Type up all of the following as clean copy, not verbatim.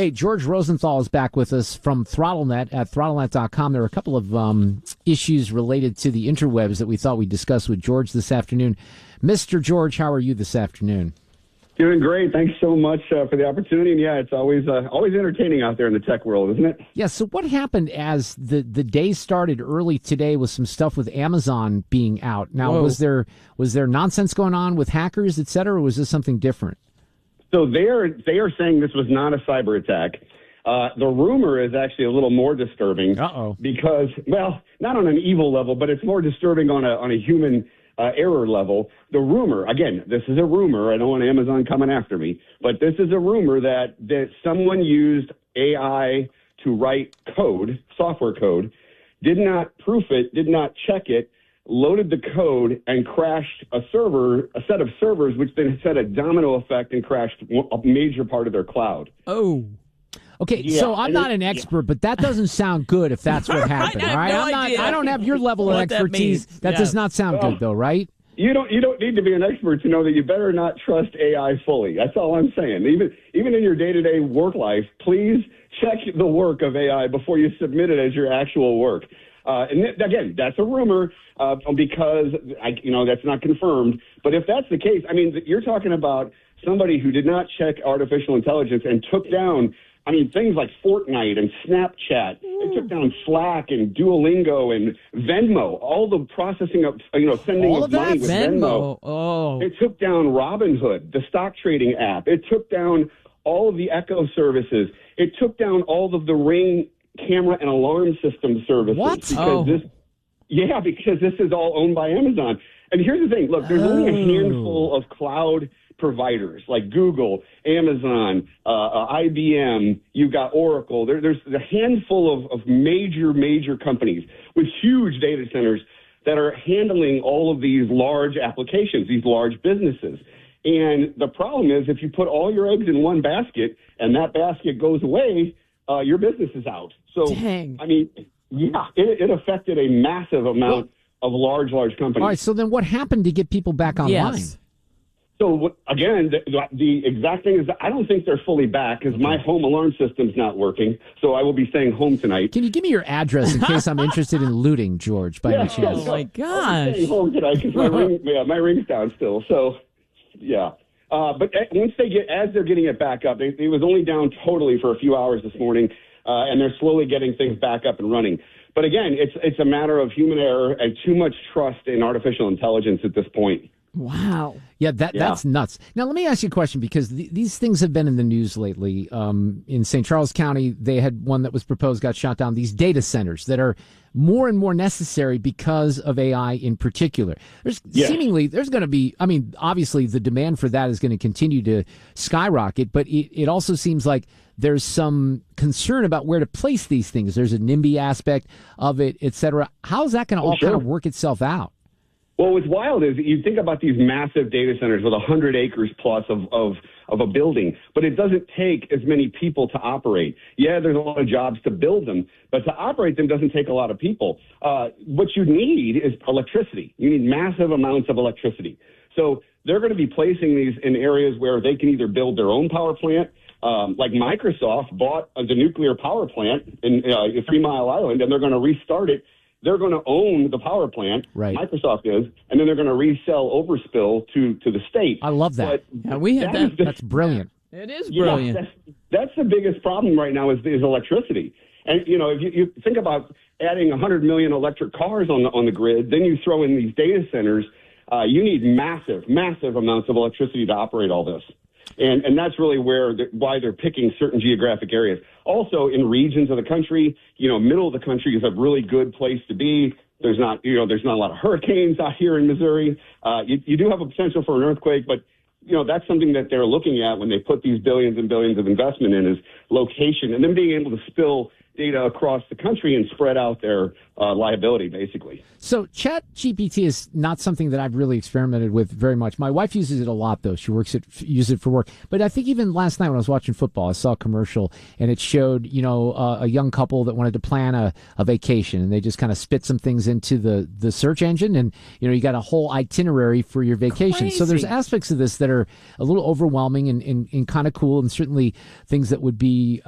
Hey, George Rosenthal is back with us from ThrottleNet at ThrottleNet.com. There are a couple of issues related to the interwebs that we thought we'd discuss with George this afternoon. Mr. George, how are you this afternoon? Doing great. Thanks so much for the opportunity. And yeah, it's always entertaining out there in the tech world, isn't it? Yeah. So what happened as the day started early today with some stuff with Amazon being out? Now, was there nonsense going on with hackers, et cetera, or was this something different? So they are saying this was not a cyber attack. The rumor is actually a little more disturbing. Because, well, not on an evil level, but it's more disturbing on a human error level. The rumor, again, this is a rumor. I don't want Amazon coming after me, but this is a rumor that someone used AI to write code, software code, did not proof it, did not check it, loaded the code and crashed a set of servers, which then had a domino effect and crashed a major part of their cloud. Oh. Okay, yeah, so I'm not an expert, but that doesn't sound good if that's what happened. All right, I don't have your level of expertise. That does not sound good, though, right? You don't need to be an expert to know that you better not trust AI fully. That's all I'm saying. Even in your day-to-day work life, please check the work of AI before you submit it as your actual work. And again, that's a rumor because that's not confirmed. But if that's the case, I mean, you're talking about somebody who did not check artificial intelligence and took down, things like Fortnite and Snapchat. It took down Slack and Duolingo and Venmo, all the processing of, sending all of money with Venmo. Oh. It took down Robinhood, the stock trading app. It took down all of the Echo services. It took down all of the Ring camera and alarm system services. What? Because this is all owned by Amazon. And here's the thing. Look, there's only a handful of cloud providers like Google, Amazon, IBM, you've got Oracle. There's a handful of major companies with huge data centers that are handling all of these large applications, these large businesses. And the problem is if you put all your eggs in one basket and that basket goes away, your business is out. So, dang. It affected a massive amount of large companies. All right, so then what happened to get people back online? Yes. So, again, the exact thing is that I don't think they're fully back because my home alarm system's not working, so I will be staying home tonight. Can you give me your address in case I'm interested in looting, George, by any chance? Oh, my gosh. I'll be staying home tonight because my ring's down still, so, yeah. But once they're getting it back up, it was only down totally for a few hours this morning, and they're slowly getting things back up and running. But again, it's a matter of human error and too much trust in artificial intelligence at this point. Wow. Yeah, that's nuts. Now, let me ask you a question, because these things have been in the news lately. In St. Charles County, they had one that was proposed, got shot down. These data centers that are more and more necessary because of AI in particular. Seemingly, there's going to be, obviously the demand for that is going to continue to skyrocket, but it also seems like there's some concern about where to place these things. There's a NIMBY aspect of it, et cetera. How is that going to kind of work itself out? Well, what's wild is you think about these massive data centers with 100 acres plus of a building, but it doesn't take as many people to operate. Yeah, there's a lot of jobs to build them, but to operate them doesn't take a lot of people. What you need is electricity. You need massive amounts of electricity. So they're going to be placing these in areas where they can either build their own power plant, like Microsoft bought the nuclear power plant in 3 Mile Island, and they're going to restart it. They're going to own the power plant, right. Microsoft is, and then they're going to resell overspill to the state. I love that. We have that. That's brilliant. It is brilliant. That's the biggest problem right now is electricity. And, if you think about adding 100 million electric cars on the grid, then you throw in these data centers, you need massive amounts of electricity to operate all this. And that's really why they're picking certain geographic areas. Also, in regions of the country, middle of the country is a really good place to be. There's not a lot of hurricanes out here in Missouri. You do have a potential for an earthquake, but that's something that they're looking at when they put these billions and billions of investment in is location, and then being able to spill data across the country and spread out their liability, basically. So ChatGPT is not something that I've really experimented with very much. My wife uses it a lot, though. She uses it for work. But I think even last night when I was watching football, I saw a commercial, and it showed, a young couple that wanted to plan a vacation, and they just kind of spit some things into the search engine, and, you got a whole itinerary for your vacation. Crazy. So there's aspects of this that are a little overwhelming and kind of cool, and certainly things that would be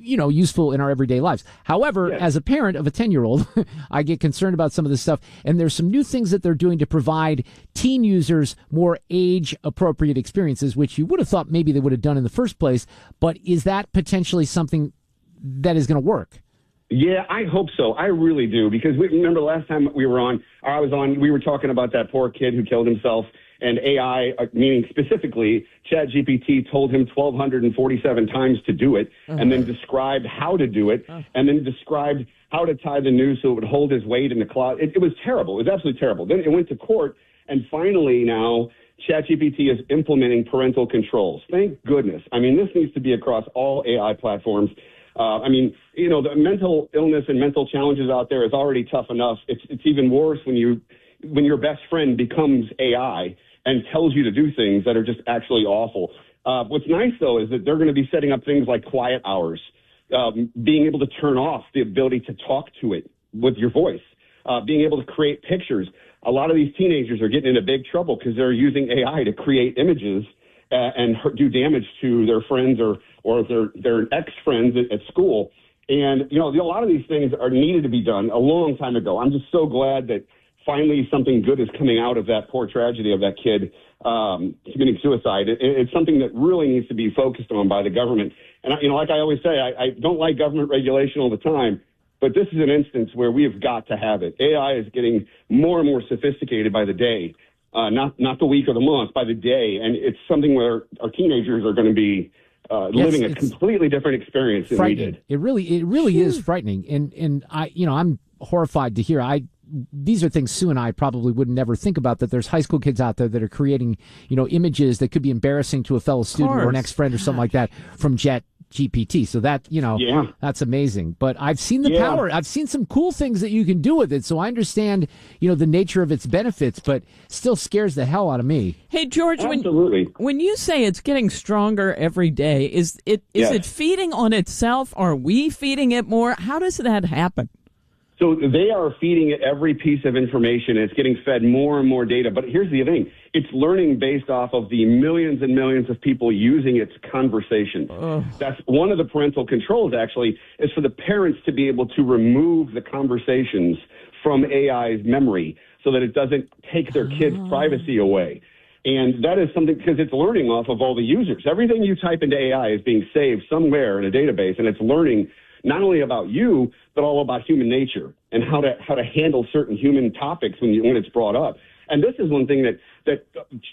useful in our everyday lives. However, as a parent of a 10-year-old, I get concerned about some of this stuff. And there's some new things that they're doing to provide teen users more age-appropriate experiences, which you would have thought maybe they would have done in the first place. But is that potentially something that is going to work? Yeah, I hope so. I really do. Because remember last time we were we were talking about that poor kid who killed himself. And AI, meaning specifically, ChatGPT told him 1,247 times to do it, and then described how to do it, and then described how to tie the noose so it would hold his weight in the closet. It was terrible. It was absolutely terrible. Then it went to court, and finally now ChatGPT is implementing parental controls. Thank goodness. I mean, this needs to be across all AI platforms. The mental illness and mental challenges out there is already tough enough. It's even worse when your best friend becomes AI and tells you to do things that are just actually awful. What's nice, though, is that they're going to be setting up things like quiet hours, being able to turn off the ability to talk to it with your voice, being able to create pictures. A lot of these teenagers are getting into big trouble because they're using AI to create images and do damage to their friends or their ex-friends at school. And, a lot of these things are needed to be done a long time ago. I'm just so glad that finally something good is coming out of that poor tragedy of that kid committing suicide. It's something that really needs to be focused on by the government. And, like I always say, I don't like government regulation all the time, but this is an instance where we have got to have it. AI is getting more and more sophisticated by the day, not the week or the month, by the day. And it's something where our teenagers are going to be living a completely different experience than we did. It really is frightening. And I'm horrified to hear. These are things Sue and I probably would never think about, that there's high school kids out there that are creating, images that could be embarrassing to a fellow student or an ex-friend or something like that from ChatGPT. So that, that's amazing. But I've seen the power. I've seen some cool things that you can do with it. So I understand, the nature of its benefits, but still scares the hell out of me. Hey, George, when you say it's getting stronger every day, is it feeding on itself? Are we feeding it more? How does that happen? So they are feeding it every piece of information. It's getting fed more and more data. But here's the thing. It's learning based off of the millions and millions of people using its conversations. That's one of the parental controls, actually, is for the parents to be able to remove the conversations from AI's memory so that it doesn't take their kids' privacy away. And that is something, because it's learning off of all the users. Everything you type into AI is being saved somewhere in a database, and it's learning not only about you, but all about human nature and how to handle certain human topics when it's brought up. And this is one thing that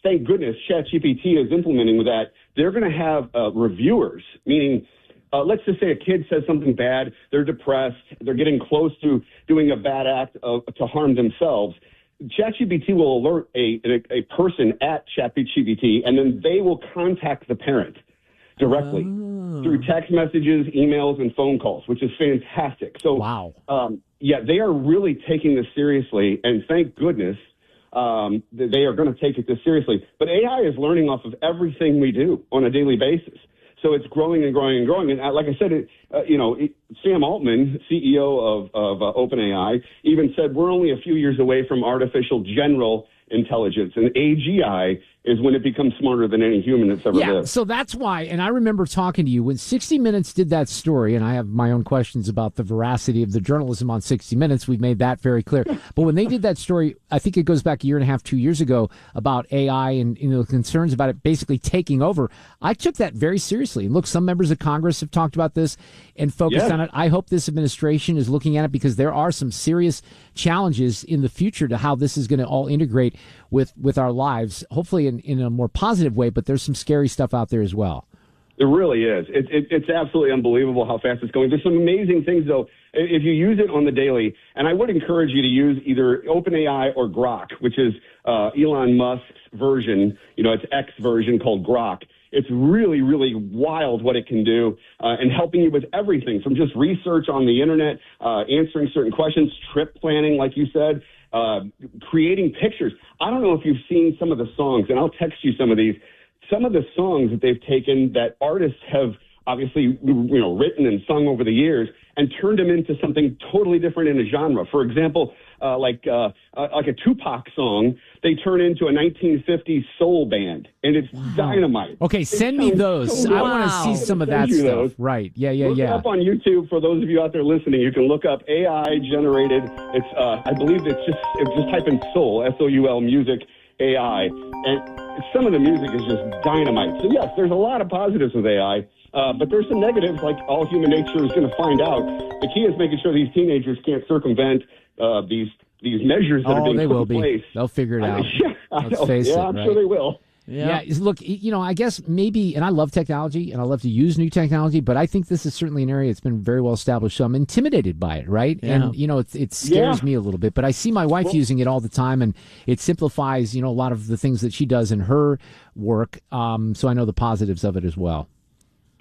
thank goodness ChatGPT is implementing with that. They're going to have reviewers, meaning let's just say a kid says something bad, they're depressed, they're getting close to doing a bad act to harm themselves. ChatGPT will alert a person at ChatGPT, and then they will contact the parent directly through text messages, emails, and phone calls, which is fantastic. So, wow. They are really taking this seriously, and thank goodness they are going to take it this seriously. But AI is learning off of everything we do on a daily basis. So it's growing and growing and growing. And like I said, Sam Altman, CEO of OpenAI, even said we're only a few years away from artificial general intelligence, and AGI is when it becomes smarter than any human that's ever lived. So that's why, and I remember talking to you when 60 Minutes did that story, and I have my own questions about the veracity of the journalism on 60 Minutes. We've made that very clear. But when they did that story, I think it goes back a year and a half, 2 years ago, about AI and concerns about it basically taking over, I took that very seriously. And look, some members of Congress have talked about this and focused on it. I hope this administration is looking at it, because there are some serious challenges in the future to how this is going to all integrate with our lives, hopefully in a more positive way, but there's some scary stuff out there as well. It really is. It's absolutely unbelievable how fast it's going. There's some amazing things, though, if you use it on the daily. And I would encourage you to use either OpenAI or Grok, which is Elon Musk's version. It's X version called Grok. It's really, really wild what it can do, and helping you with everything from just research on the internet, answering certain questions, trip planning, like you said, creating pictures. I don't know if you've seen some of the songs, and I'll text you some of these. Some of the songs that they've taken that artists have obviously, written and sung over the years and turned them into something totally different in a genre. For example, like a Tupac song, they turn into a 1950s soul band, and it's dynamite. Okay, send me those. So I want to see some of that stuff. Those. Right? Yeah. Look it up on YouTube. For those of you out there listening, you can look up AI generated. It's I believe it's just type in soul, SOUL music AI, and some of the music is just dynamite. So yes, there's a lot of positives with AI. But there's some negatives, like all human nature is going to find out. The key is making sure these teenagers can't circumvent these measures that are being put in place. They'll figure it out. Let's face it. I'm sure they will. Yeah. Look, I guess maybe, and I love technology, and I love to use new technology, but I think this is certainly an area that's been very well established, so I'm intimidated by it, right? Yeah. And, it scares me a little bit, but I see my wife using it all the time, and it simplifies, a lot of the things that she does in her work, so I know the positives of it as well.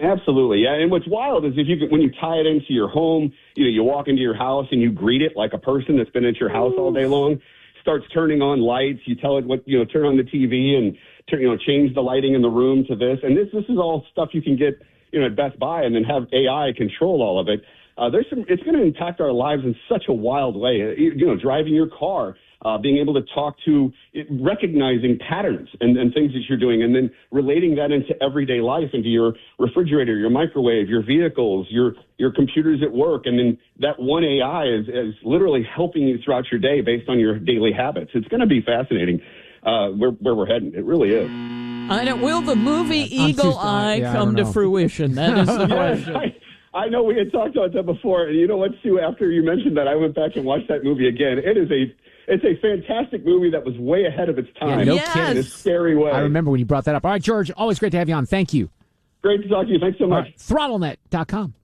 Absolutely, yeah. And what's wild is when you tie it into your home, you walk into your house and you greet it like a person that's been at your house all day long. Starts turning on lights. You tell it what turn on the TV and change the lighting in the room to this. And this is all stuff you can get at Best Buy, and then have AI control all of it. It's going to impact our lives in such a wild way. Driving your car. Being able to talk to it, recognizing patterns and things that you're doing, and then relating that into everyday life, into your refrigerator, your microwave, your vehicles, your computers at work. And then that one AI is literally helping you throughout your day based on your daily habits. It's going to be fascinating where we're heading. It really is. I know. Will the movie Eagle Eye come to fruition? That is the question. I know we had talked about that before. And you know what, Sue? After you mentioned that, I went back and watched that movie again. It's a fantastic movie that was way ahead of its time. Yeah, no kidding. In a scary way. I remember when you brought that up. All right, George, always great to have you on. Thank you. Great to talk to you. Thanks so much. Right, ThrottleNet.com.